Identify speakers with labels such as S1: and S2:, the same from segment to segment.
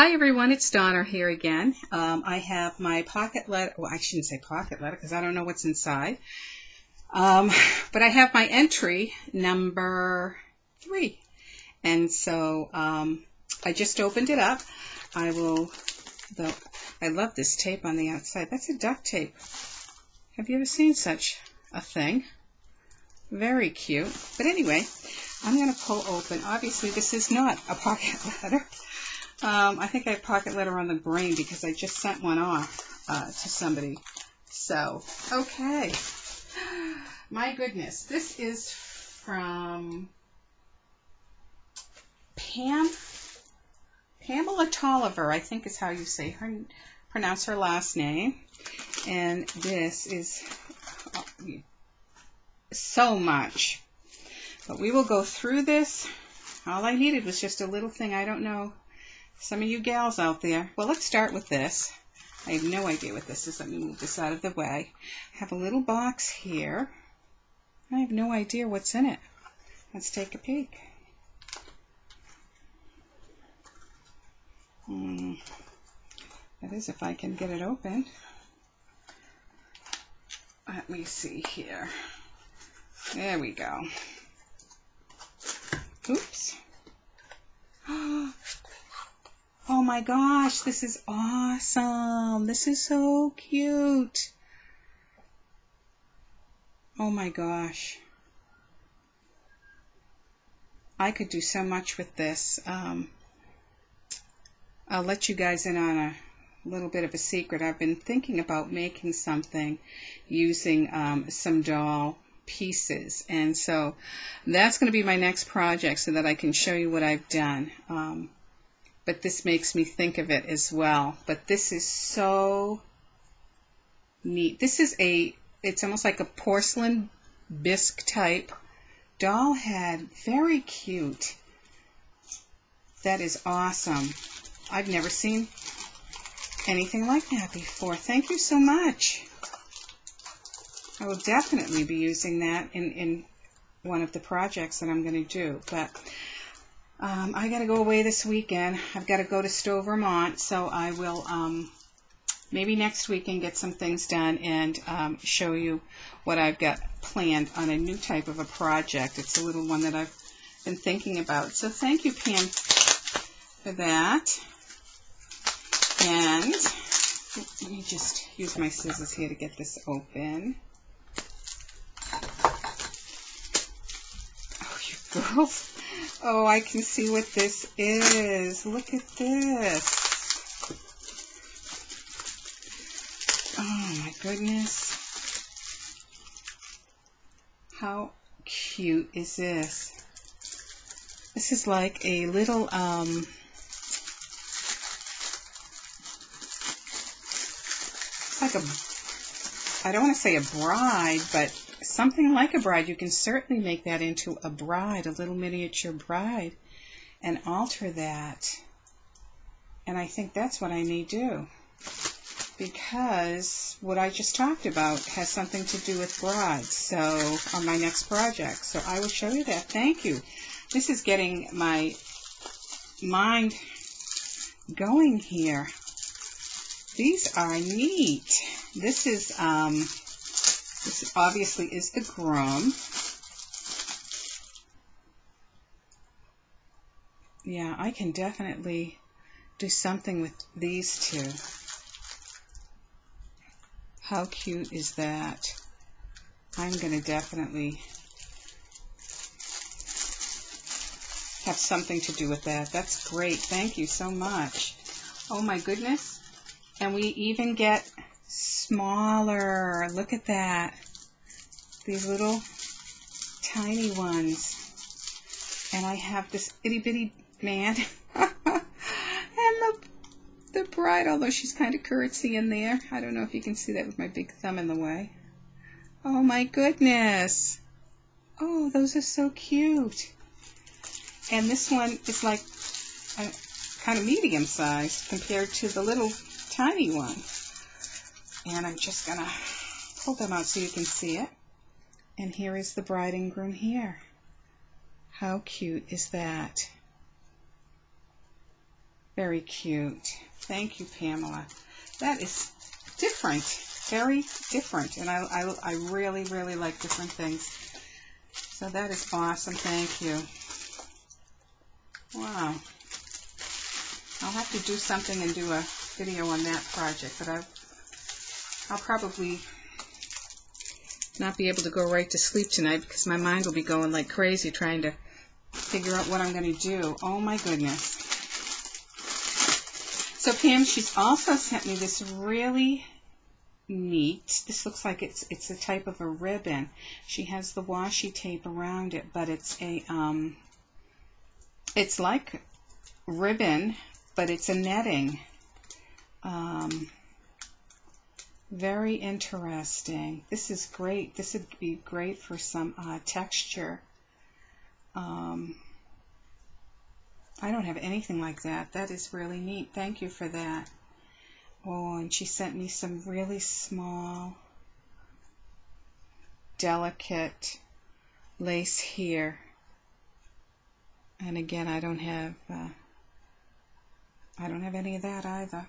S1: Hi everyone, it's Donna here again. I have my pocket letter, well I shouldn't say pocket letter because I don't know what's inside. But I have my entry number 3. And so I just opened it up. I love this tape on the outside. That's a duct tape. Have you ever seen such a thing? Very cute. But anyway, I'm going to pull open. Obviously this is not a pocket letter. I think I have pocket letter on the brain because I just sent one off to somebody. So, okay. My goodness. This is from Pamela Tolliver, I think is how you say pronounce her last name. And this is so much. But we will go through this. All I needed was just a little thing. I don't know. Some of you gals out there. Well, let's start with this. I have no idea what this is. Let me move this out of the way. I have a little box here. I have no idea what's in it. Let's take a peek. That is if I can get it open. Let me see here. There we go. Oops. Oh my gosh, this is awesome. This is so cute. Oh my gosh. I could do so much with this. I'll let you guys in on a little bit of a secret. I've been thinking about making something using some doll pieces. And so that's going to be my next project so that I can show you what I've done. But this makes me think of it as well. But this is so neat. This is it's almost like a porcelain bisque type doll head. Very cute. That is awesome. I've never seen anything like that before. Thank you so much. I will definitely be using that in one of the projects that I'm going to do. But I got to go away this weekend. I've got to go to Stowe, Vermont, so I will maybe next weekend get some things done and show you what I've got planned on a new type of a project. It's a little one that I've been thinking about. So thank you, Pam, for that. And let me just use my scissors here to get this open. Oh, you girls. Oh, I can see what this is. Look at this. Oh, my goodness. How cute is this? This is like a little, like I don't want to say a bride, but something like a bride. You can certainly make that into a bride, a little miniature bride, and alter that. And I think that's what I may do, because what I just talked about has something to do with brides, so on my next project. So I will show you that. Thank you. This is getting my mind going here. These are neat. This obviously is the groom. Yeah, I can definitely do something with these two. How cute is that? I'm going to definitely have something to do with that. That's great. Thank you so much. Oh my goodness. And we even get smaller. Look at that. These little tiny ones. And I have this itty bitty man. And the bride, although she's kind of curtsying there. I don't know if you can see that with my big thumb in the way. Oh my goodness. Oh, those are so cute. And this one is like kind of medium sized compared to the little tiny one. And I'm just going to pull them out so you can see it. And here is the bride and groom here. How cute is that? Very cute. Thank you, Pamela. That is different. Very different. And I really, really like different things. So that is awesome. Thank you. Wow. I'll have to do something and do a video on that project, but I'll probably not be able to go right to sleep tonight because my mind will be going like crazy trying to figure out what I'm going to do. Oh my goodness. So Pam, she's also sent me this really neat, this looks like it's a type of a ribbon. She has the washi tape around it, but it's a it's like ribbon, but it's a netting. Very interesting. This is great. This would be great for some texture. I don't have anything like that. That is really neat. Thank you for that. Oh, and she sent me some really small, delicate lace here. And again, I don't have any of that either.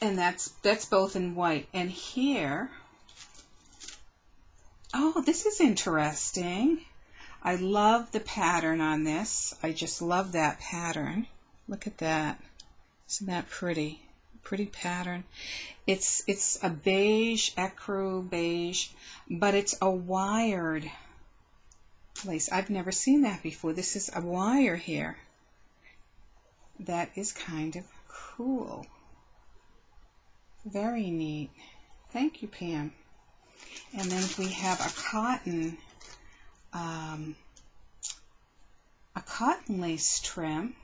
S1: And that's both in white. And here, oh, this is interesting. I love the pattern on this. I just love that pattern. Look at that. Isn't that pretty? Pretty pattern. It's a beige, ecru beige, but it's a wired lace. I've never seen that before. This is a wire here. That is kind of cool. Very neat. Thank you, Pam. And then we have a cotton lace trim.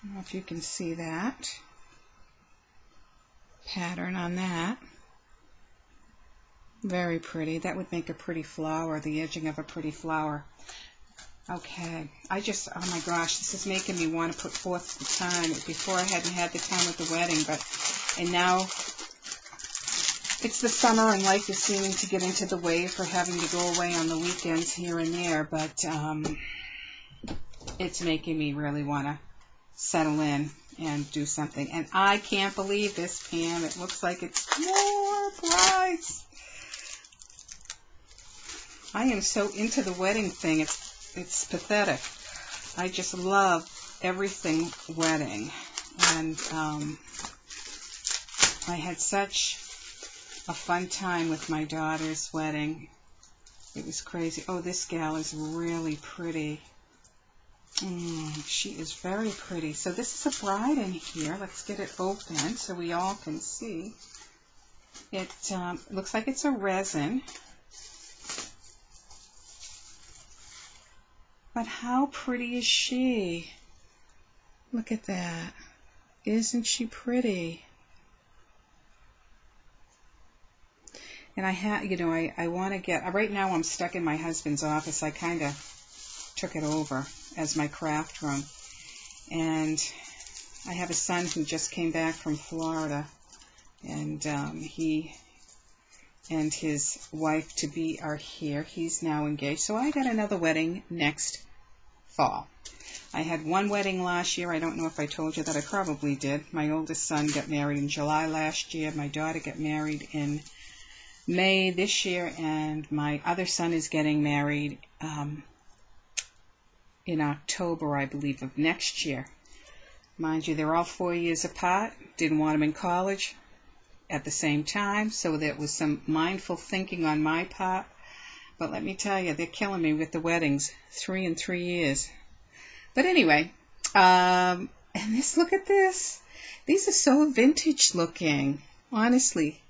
S1: I don't know if you can see that pattern on that. Very pretty. That would make a pretty flower, the edging of a pretty flower. Okay, oh my gosh, this is making me want to put forth the time. Before I hadn't had the time with the wedding, and now it's the summer and life is seeming to get into the way for having to go away on the weekends here and there, but it's making me really want to settle in and do something. And I can't believe this, Pam. It looks like it's more brides. I am so into the wedding thing. It's pathetic. I just love everything wedding. And I had such a fun time with my daughter's wedding. It was crazy. Oh, this gal is really pretty. She is very pretty. So this is a bride in here. Let's get it open so we all can see. It looks like it's a resin. But how pretty is she? Look at that. Isn't she pretty? And I want to get, right now I'm stuck in my husband's office. I kind of took it over as my craft room. And I have a son who just came back from Florida. And he and his wife-to-be are here. He's now engaged. So I got another wedding next fall. I had one wedding last year. I don't know if I told you that. I probably did. My oldest son got married in July last year. My daughter got married in May this year. And my other son is getting married in October, I believe, of next year. Mind you, they're all 4 years apart. Didn't want them in college at the same time, so there was some mindful thinking on my part. But let me tell you, they're killing me with the weddings, 3 and 3 years. But anyway, and look at this. These are so vintage looking, honestly.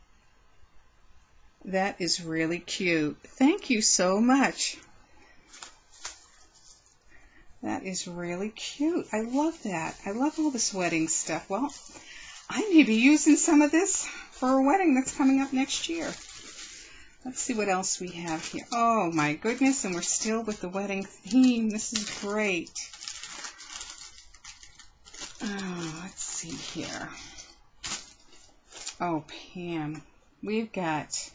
S1: That is really cute. Thank you so much. That is really cute. I love that. I love all this wedding stuff. Well, I may be using some of this for a wedding that's coming up next year. Let's see what else we have here. Oh my goodness, and we're still with the wedding theme. This is great. Oh, let's see here. Oh, Pam, we've got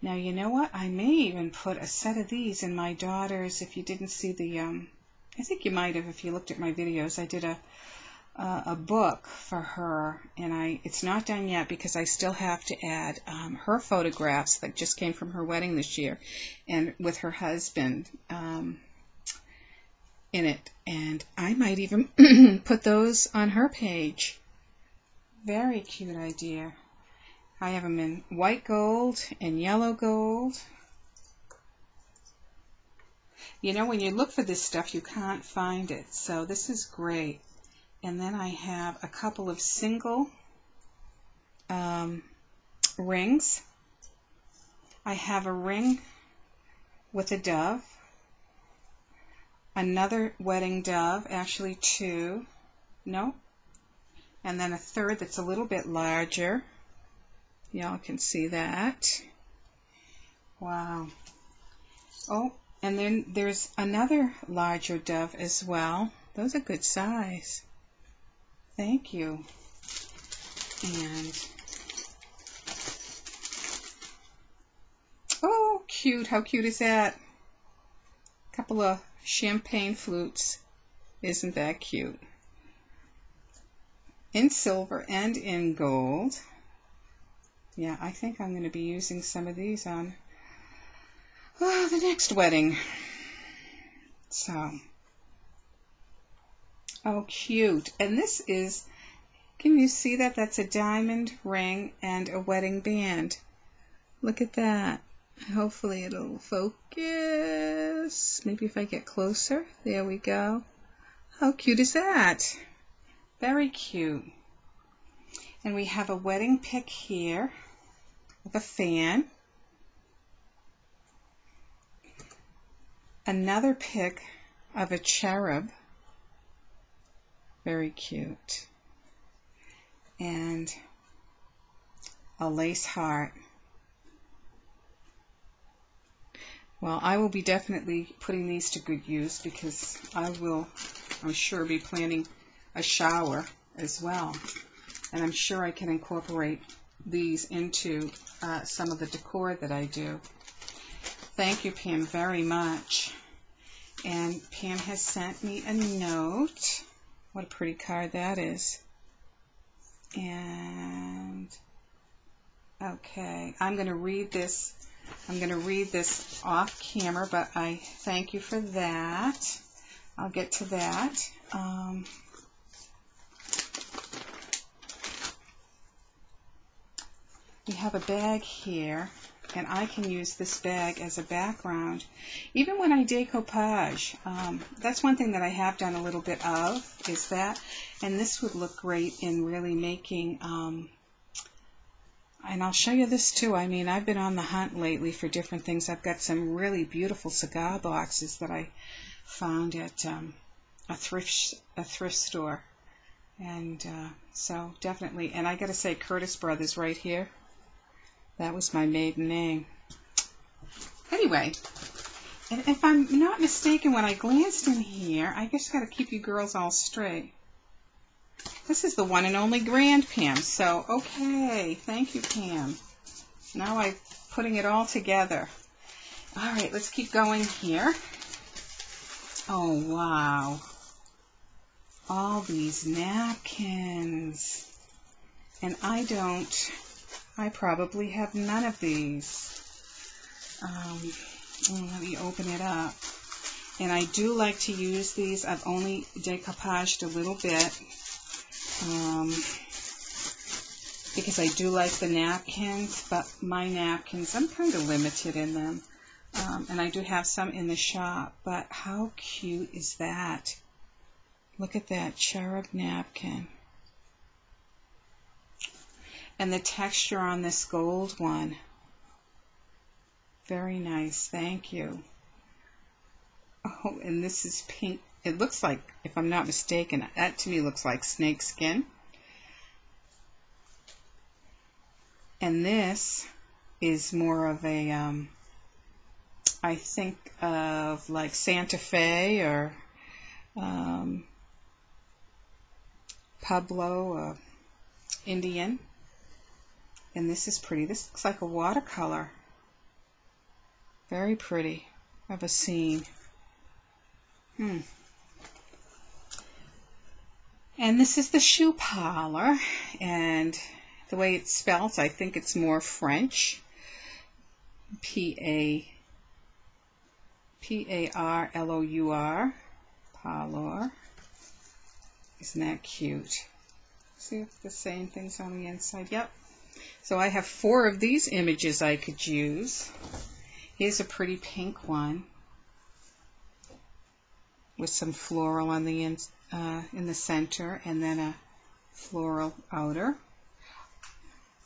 S1: Now, you know what? I may even put a set of these in my daughter's. If you didn't see the, I think you might have if you looked at my videos. I did a book for her, and it's not done yet because I still have to add her photographs that just came from her wedding this year, and with her husband in it. And I might even put those on her page. Very cute idea. I have them in white gold and yellow gold. You know, when you look for this stuff, you can't find it. So this is great. And then I have a couple of single rings. I have a ring with a dove. Another wedding dove, actually two. No. And then a third that's a little bit larger. Y'all can see that. Wow. Oh, and then there's another larger dove as well. Those are good size. Thank you. And, oh, cute. How cute is that? A couple of champagne flutes. Isn't that cute? In silver and in gold. Yeah, I think I'm going to be using some of these on the next wedding. So, oh, cute. And this is, can you see that? That's a diamond ring and a wedding band. Look at that. Hopefully it'll focus. Maybe if I get closer. There we go. How cute is that? Very cute. And we have a wedding pick here with a fan. Another pick of a cherub. Very cute. And a lace heart. Well, I will be definitely putting these to good use because I'm sure, be planning a shower as well. And I'm sure I can incorporate these into some of the decor that I do. Thank you, Pam, very much. And Pam has sent me a note. What a pretty card that is. And, okay, I'm going to read this. I'm going to read this off camera, but I thank you for that. I'll get to that. We have a bag here, and I can use this bag as a background. Even when I decoupage, that's one thing that I have done a little bit of, is that. And this would look great in really making, and I'll show you this too. I mean, I've been on the hunt lately for different things. I've got some really beautiful cigar boxes that I found at a thrift store. And so definitely, and I got to say, Curtis Brothers right here. That was my maiden name. Anyway, and if I'm not mistaken, when I glanced in here, I just got to keep you girls all straight. This is the one and only Grand Pam. So, okay, thank you, Pam. Now I'm putting it all together. All right, let's keep going here. Oh, wow. All these napkins. And I probably have none of these. Let me open it up. And I do like to use these. I've only decoupaged a little bit because I do like the napkins, but my napkins, I'm kind of limited in them. And I do have some in the shop, but how cute is that? Look at that cherub napkin. And the texture on this gold one. Very nice. Thank you. Oh, and this is pink. It looks like, if I'm not mistaken, that to me looks like snake skin. And this is more of a, I think of like Santa Fe or Pueblo, Indian. And this is pretty. This looks like a watercolor. Very pretty of a scene. And this is the shoe parlor, and the way it's spelled, I think it's more French. P-A-R-L-O-U-R. Parlor. Isn't that cute? See if the same thing's on the inside. Yep. So I have 4 of these images I could use. Here's a pretty pink one with some floral on the in the center, and then a floral outer.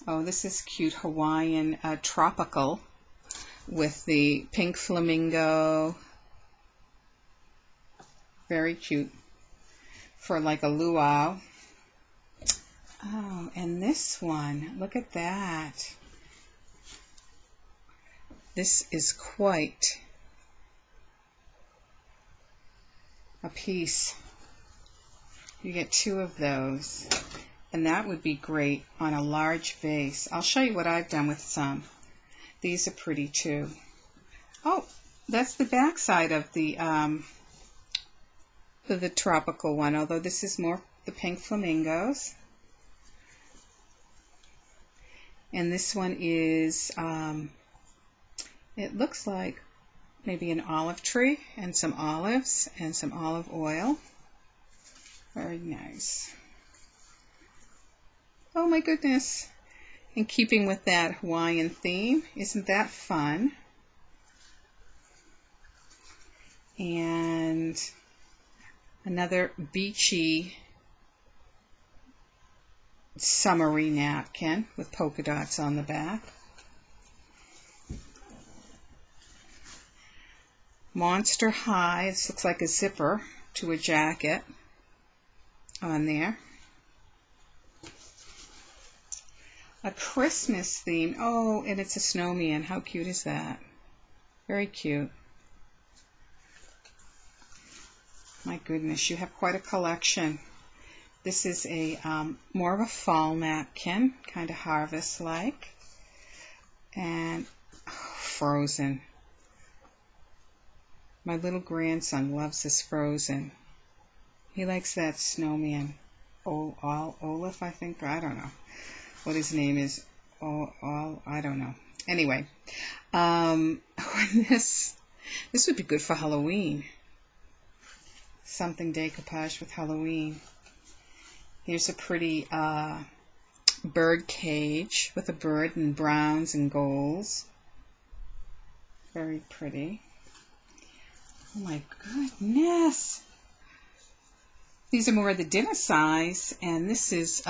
S1: Oh, this is cute, Hawaiian tropical with the pink flamingo. Very cute for like a luau. Oh, and this one, look at that. This is quite a piece. You get 2 of those, and that would be great on a large vase. I'll show you what I've done with some. These are pretty too. Oh, that's the back side of the tropical one, although this is more the pink flamingos. And this one is, it looks like maybe an olive tree and some olives and some olive oil. Very nice. Oh my goodness. In keeping with that Hawaiian theme, isn't that fun? And another beachy summery napkin with polka dots on the back. Monster High. This looks like a zipper to a jacket on there. A Christmas theme. Oh, and it's a snowman. How cute is that? Very cute. My goodness, you have quite a collection. This is a more of a fall napkin, kind of harvest-like. And Frozen. My little grandson loves this Frozen. He likes that snowman. Olaf, I think. I don't know what his name is. I don't know. Anyway, this would be good for Halloween. Something decoupage with Halloween. Here's a pretty bird cage with a bird in browns and golds. Very pretty. Oh my goodness. These are more of the dinner size, and this is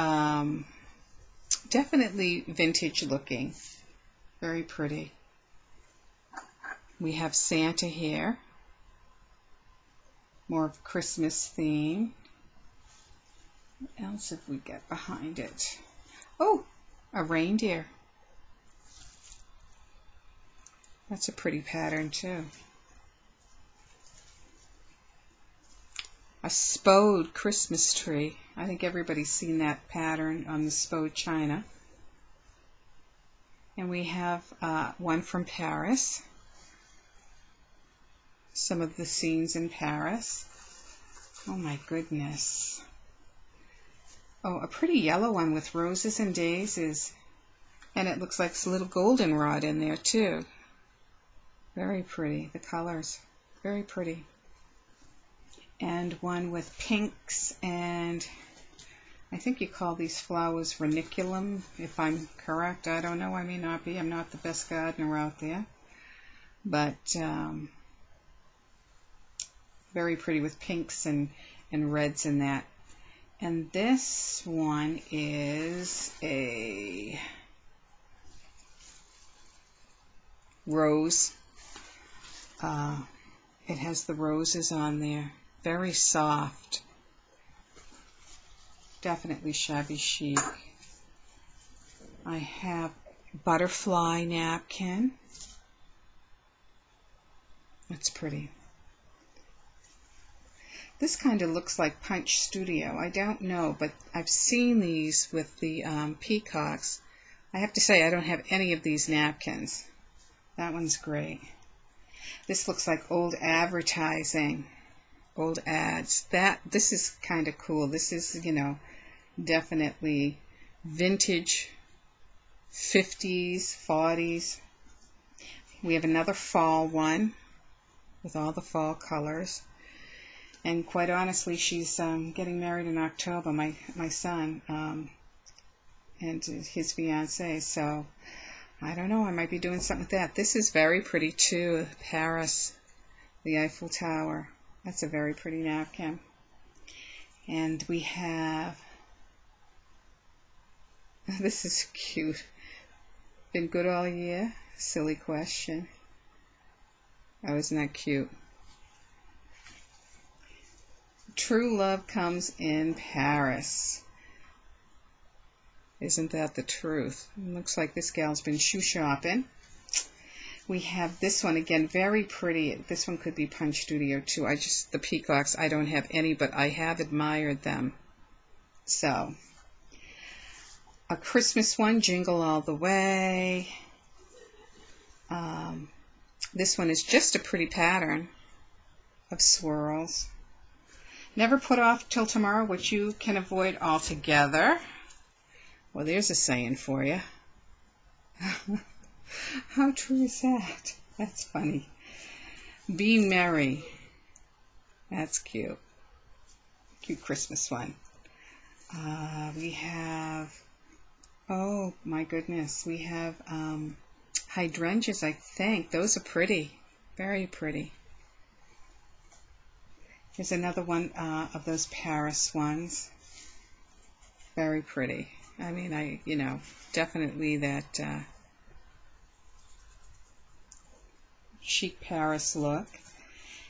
S1: definitely vintage looking. Very pretty. We have Santa here. More of Christmas theme. What else have we got behind it? Oh, a reindeer. That's a pretty pattern too. A Spode Christmas tree. I think everybody's seen that pattern on the Spode china. And we have one from Paris. Some of the scenes in Paris. Oh my goodness. Oh, a pretty yellow one with roses and daisies. And it looks like a little goldenrod in there too. Very pretty. The colors. Very pretty. And one with pinks, and I think you call these flowers verniculum, if I'm correct. I don't know. I may not be. I'm not the best gardener out there. But very pretty with pinks and reds in that. And this one is a rose. It has the roses on there. Very soft. Definitely shabby chic. I have butterfly napkin. That's pretty. This kind of looks like Punch Studio. I don't know, but I've seen these with the peacocks. I have to say I don't have any of these napkins. That one's great. This looks like old advertising, old ads. This is kind of cool. This is, you know, definitely vintage 50s, 40s. We have another fall one with all the fall colors. And quite honestly, she's getting married in October, my son, and his fiancée. So I don't know, I might be doing something with that. This is very pretty too, Paris, the Eiffel Tower. That's a very pretty napkin. And we have, this is cute. Been good all year? Silly question. Oh, isn't that cute? True love comes in Paris. Isn't that the truth? It looks like this gal's been shoe shopping. We have this one again, very pretty. This one could be Punch Studio too. The peacocks, I don't have any, but I have admired them. So, a Christmas one, Jingle All the Way. This one is just a pretty pattern of swirls. Never put off till tomorrow what you can avoid altogether. Well, there's a saying for you. How true is that? That's funny. Be merry. That's cute. Cute Christmas one. We have, oh my goodness, we have hydrangeas, I think. Those are pretty. Very pretty. Here's another one of those Paris ones. Very pretty. I mean, you know, definitely that chic Paris look.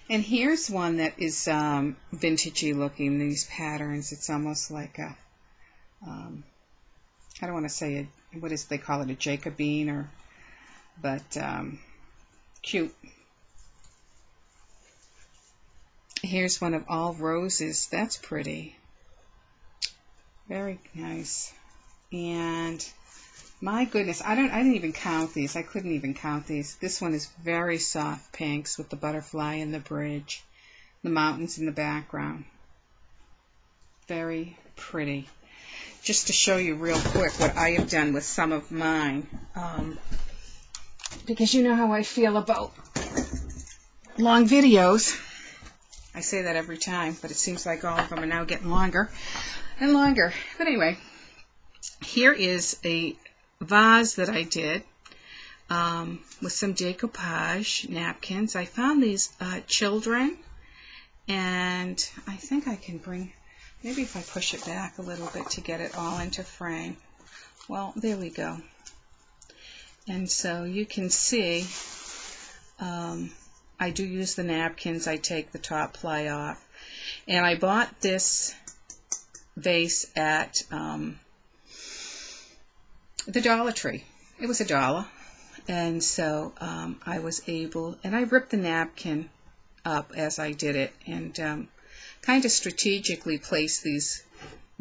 S1: And here's one that is vintagey looking, these patterns. It's almost like a, I don't want to say what is they call it, a Jacobine, but cute. Here's one of all roses. That's pretty. Very nice. And my goodness, I didn't even count these. I couldn't even count these. This one is very soft pinks with the butterfly and the bridge, the mountains in the background. Very pretty. Just to show you real quick what I have done with some of mine, because you know how I feel about long videos. I say that every time, but it seems like all of them are now getting longer and longer. But anyway, here is a vase that I did with some decoupage napkins. I found these children, and I think I can bring, maybe if I push it back a little bit to get it all into frame. Well, there we go. And so you can see I do use the napkins. I take the top ply off. And I bought this vase at the Dollar Tree. It was $1. And so I was able, and I ripped the napkin up as I did it, and kind of strategically placed these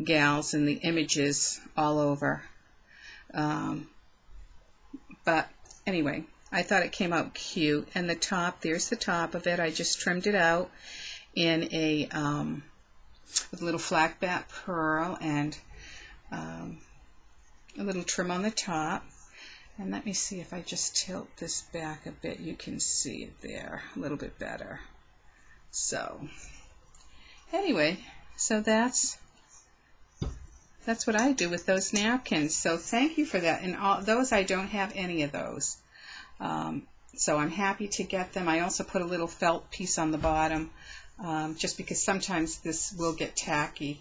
S1: gals and the images all over. But anyway, I thought it came out cute. And the top, there's the top of it. I just trimmed it out in a with a little flat back pearl and a little trim on the top. And let me see if I just tilt this back a bit, you can see it there a little bit better. So anyway, so that's what I do with those napkins. So thank you for that. And all those, I don't have any of those. So I'm happy to get them. I also put a little felt piece on the bottom, just because sometimes this will get tacky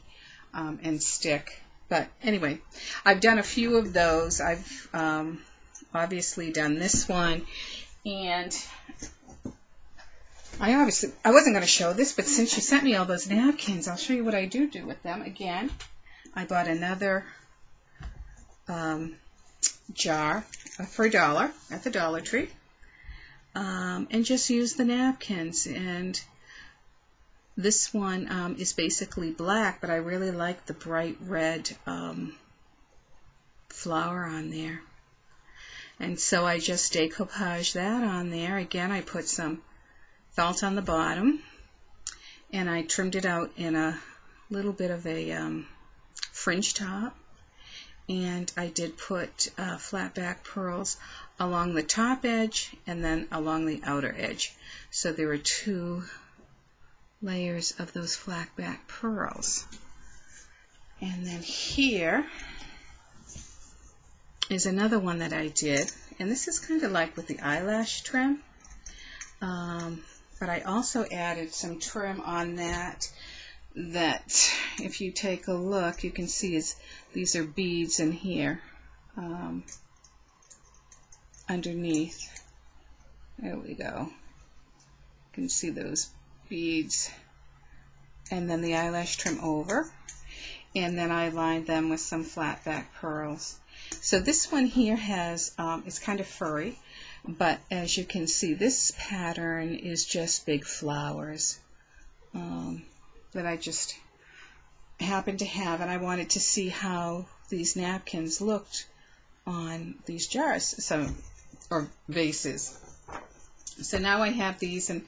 S1: and stick. But anyway, I've done a few of those. I've obviously done this one, and I wasn't going to show this, but since you sent me all those napkins, I'll show you what I do with them. Again, I bought another jar for $1 at the Dollar Tree, and just use the napkins. And this one is basically black, but I really like the bright red flower on there. And so I just decoupage that on there. Again, I put some felt on the bottom, and I trimmed it out in a little bit of a fringe top. And I did put flat back pearls along the top edge and then along the outer edge. So there were 2 layers of those flat back pearls. And then here is another one that I did, and this is kind of like with the eyelash trim, but I also added some trim on that if you take a look, you can see these are beads in here underneath. There we go. You can see those beads, and then the eyelash trim over, and then I lined them with some flat back pearls. So this one here has, it's kind of furry, but as you can see, this pattern is just big flowers that I just happened to have, and I wanted to see how these napkins looked on these jars, or vases. So now I have these, and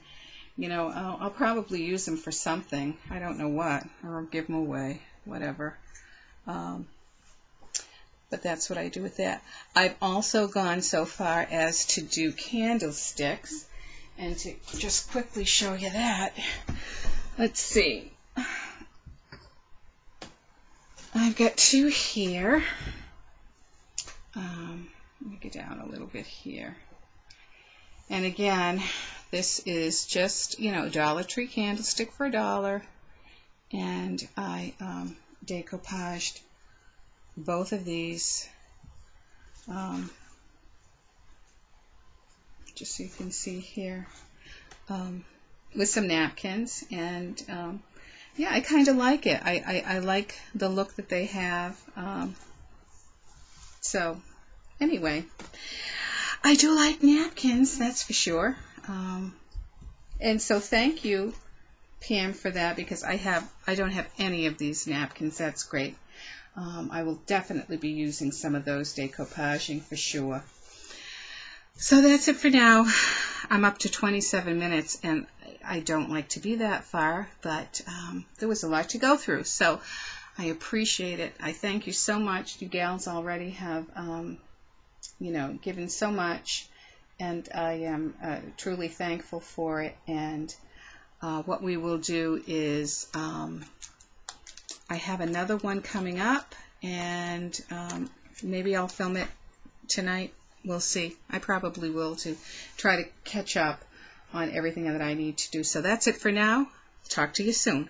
S1: you know, I'll probably use them for something. I don't know what, or I'll give them away, whatever. But that's what I do with that. I've also gone so far as to do candlesticks, and to just quickly show you that, let's see. I've got 2 here. Let me get down a little bit here. And again, this is just, you know, Dollar Tree candlestick for $1. And I decoupaged both of these, just so you can see here, with some napkins. And yeah, I kind of like it. I like the look that they have. So anyway, I do like napkins, that's for sure. And so thank you, Pam, for that, because I don't have any of these napkins. That's great. I will definitely be using some of those decoupaging for sure. So that's it for now. I'm up to 27 minutes, and I don't like to be that far, but there was a lot to go through, so I appreciate it. I thank you so much. You gals already have, you know, given so much, and I am truly thankful for it. And what we will do is I have another one coming up, and maybe I'll film it tonight. We'll see. I probably will, to try to catch up on everything that I need to do. So that's it for now. Talk to you soon.